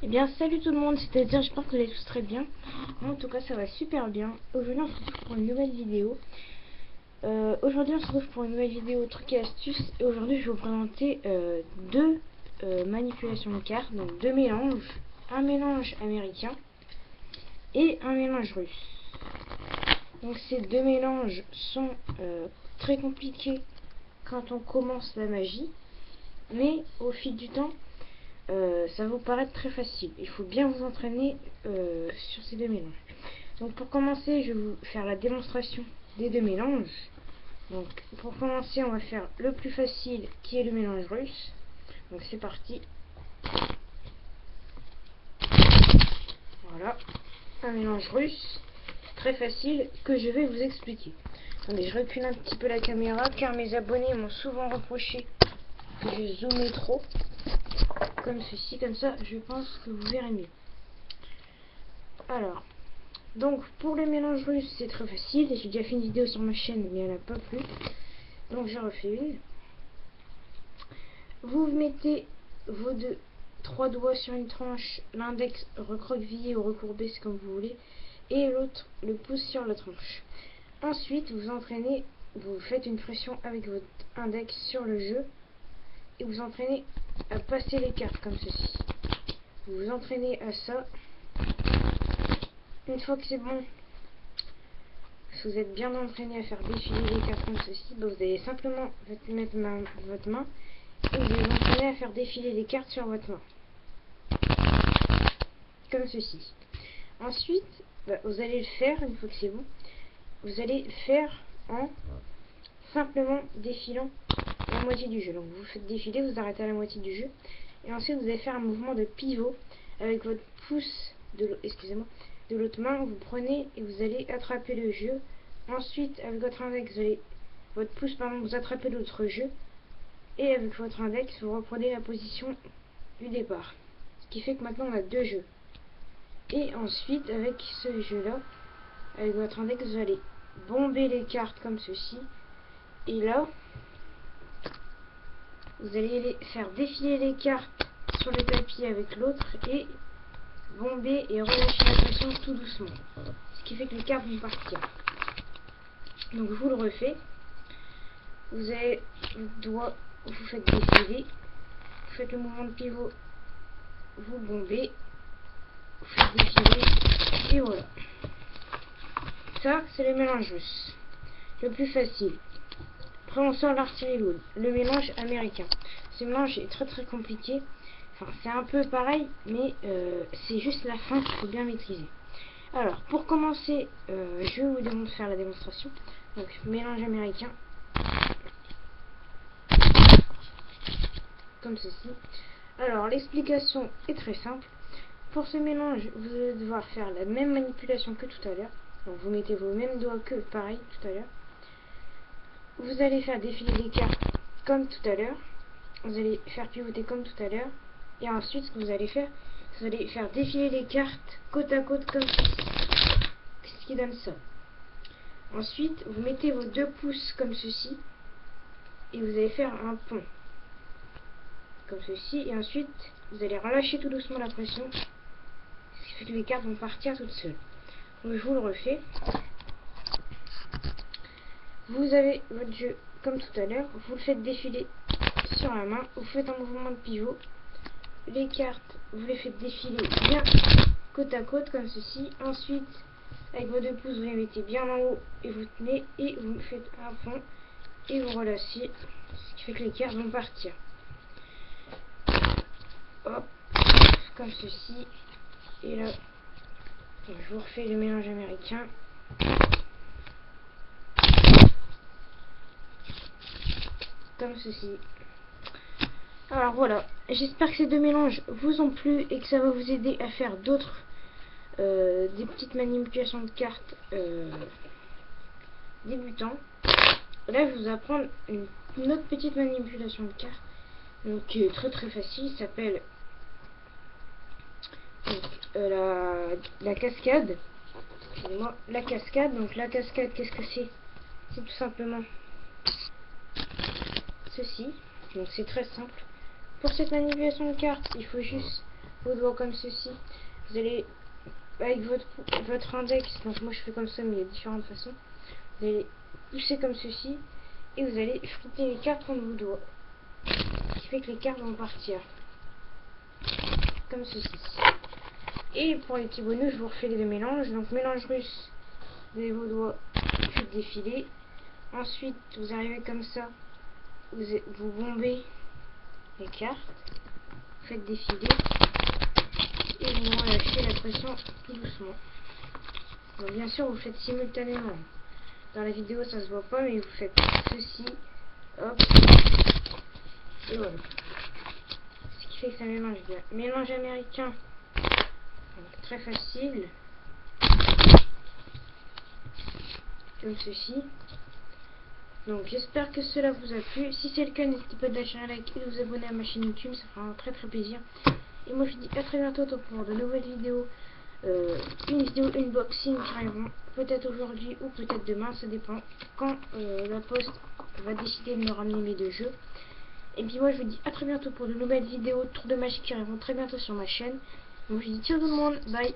Eh bien salut tout le monde, c'est-à-dire j'espère que vous allez tous très bien. Moi en tout cas ça va super bien. Aujourd'hui on se retrouve pour une nouvelle vidéo. Aujourd'hui on se retrouve pour une nouvelle vidéo trucs et astuces. Et aujourd'hui je vais vous présenter deux manipulations de cartes, donc deux mélanges. Un mélange américain et un mélange russe. Donc ces deux mélanges sont très compliqués quand on commence la magie. Mais au fil du temps, ça va vous paraître très facile. Il faut bien vous entraîner sur ces deux mélanges. Donc pour commencer, je vais vous faire la démonstration des deux mélanges. Donc pour commencer, on va faire le plus facile qui est le mélange russe. Donc c'est parti. Voilà, un mélange russe très facile que je vais vous expliquer. Attendez, je recule un petit peu la caméra car mes abonnés m'ont souvent reproché que je zoomais trop. Comme ceci, comme ça, je pense que vous verrez mieux. Alors, donc pour le mélange russe, c'est très facile. J'ai déjà fait une vidéo sur ma chaîne, mais elle n'a pas plu. Donc j'en refais une. Vous mettez vos trois doigts sur une tranche, l'index recroquevillé ou recourbé, c'est comme vous voulez, et l'autre, le pouce sur la tranche. Ensuite, vous entraînez, vous faites une pression avec votre index sur le jeu, et vous entraînez à passer les cartes comme ceci. Vous vous entraînez à ça. Une fois que c'est bon, si vous êtes bien entraîné à faire défiler les cartes comme ceci, vous allez simplement mettre votre main et vous allez entraîner à faire défiler les cartes sur votre main. Comme ceci. Ensuite, vous allez le faire, une fois que c'est bon, vous allez le faire en simplement défilant la moitié du jeu. Donc vous faites défiler, vous arrêtez à la moitié du jeu. Et ensuite vous allez faire un mouvement de pivot avec votre pouce de l'autre main, vous prenez et vous allez attraper le jeu. Ensuite avec votre index, votre pouce vous attrapez l'autre jeu. Et avec votre index, vous reprenez la position du départ. Ce qui fait que maintenant on a deux jeux. Et ensuite avec ce jeu là, avec votre index, vous allez bomber les cartes comme ceci. Et là, vous allez faire défiler les cartes sur le tapis avec l'autre et bomber et relâcher la pression tout doucement. Ce qui fait que les cartes vont partir. Donc je vous le refais. Vous avez le doigt, vous faites défiler, vous faites le mouvement de pivot, vous bombez, vous faites défiler et voilà. Ça c'est le mélange russe, le plus facile. Après on sort l'artillerie lourde, le mélange américain. Ce mélange est très compliqué. Enfin, c'est un peu pareil, mais c'est juste la fin qu'il faut bien maîtriser. Alors, pour commencer, je vais vous faire la démonstration. Donc, mélange américain. Comme ceci. Alors, l'explication est très simple. Pour ce mélange, vous allez devoir faire la même manipulation que tout à l'heure. Donc, vous mettez vos mêmes doigts que pareil tout à l'heure. Vous allez faire défiler les cartes comme tout à l'heure. Vous allez faire pivoter comme tout à l'heure. Et ensuite, ce que vous allez faire défiler les cartes côte à côte comme ceci. Ce qui donne ça. Ensuite, vous mettez vos deux pouces comme ceci. Et vous allez faire un pont. Comme ceci. Et ensuite, vous allez relâcher tout doucement la pression. Ce qui fait que les cartes vont partir toutes seules. Donc, je vous le refais. Vous avez votre jeu comme tout à l'heure. Vous le faites défiler sur la main. Vous faites un mouvement de pivot. Les cartes, vous les faites défiler bien côte à côte comme ceci. Ensuite, avec vos deux pouces, vous les mettez bien en haut et vous tenez et vous faites un pont et vous relâchez, ce qui fait que les cartes vont partir. Hop, comme ceci. Et là, je vous refais le mélange américain. Comme ceci. Alors voilà, j'espère que ces deux mélanges vous ont plu et que ça va vous aider à faire d'autres des petites manipulations de cartes débutants. Là, je vais vous apprendre une autre petite manipulation de cartes, donc qui est très facile. Il s'appelle la cascade. Excusez-moi, la cascade. Donc la cascade, qu'est-ce que c'est? C'est tout simplement ceci. Donc c'est très simple. Pour cette manipulation de cartes, il faut juste vos doigts comme ceci. Vous allez, avec votre index, donc moi je fais comme ça, mais il y a différentes façons. Vous allez pousser comme ceci, et vous allez frotter les cartes entre vos doigts. Ce qui fait que les cartes vont partir. Comme ceci. Et pour les petits bonus, je vous refais les deux mélanges. Donc mélange russe, vous avez vos doigts, faites défiler. Ensuite, vous arrivez comme ça, vous bombez les cartes, faites défiler et vous relâchez la pression tout doucement. Donc bien sûr, vous faites simultanément. Dans la vidéo, ça se voit pas, mais vous faites ceci, hop, et voilà. Ce qui fait que ça mélange bien. Mélange américain, donc, très facile, comme ceci. Donc j'espère que cela vous a plu. Si c'est le cas, n'hésitez pas à lâcher un like et de vous abonner à ma chaîne YouTube, ça fera un très plaisir. Et moi je vous dis à très bientôt pour de nouvelles vidéos. Une vidéo unboxing qui arriveront peut-être aujourd'hui ou peut-être demain, ça dépend quand la poste va décider de me ramener mes deux jeux. Et puis moi je vous dis à très bientôt pour de nouvelles vidéos, tours de magie qui arriveront très bientôt sur ma chaîne. Donc je vous dis ciao tout le monde, bye.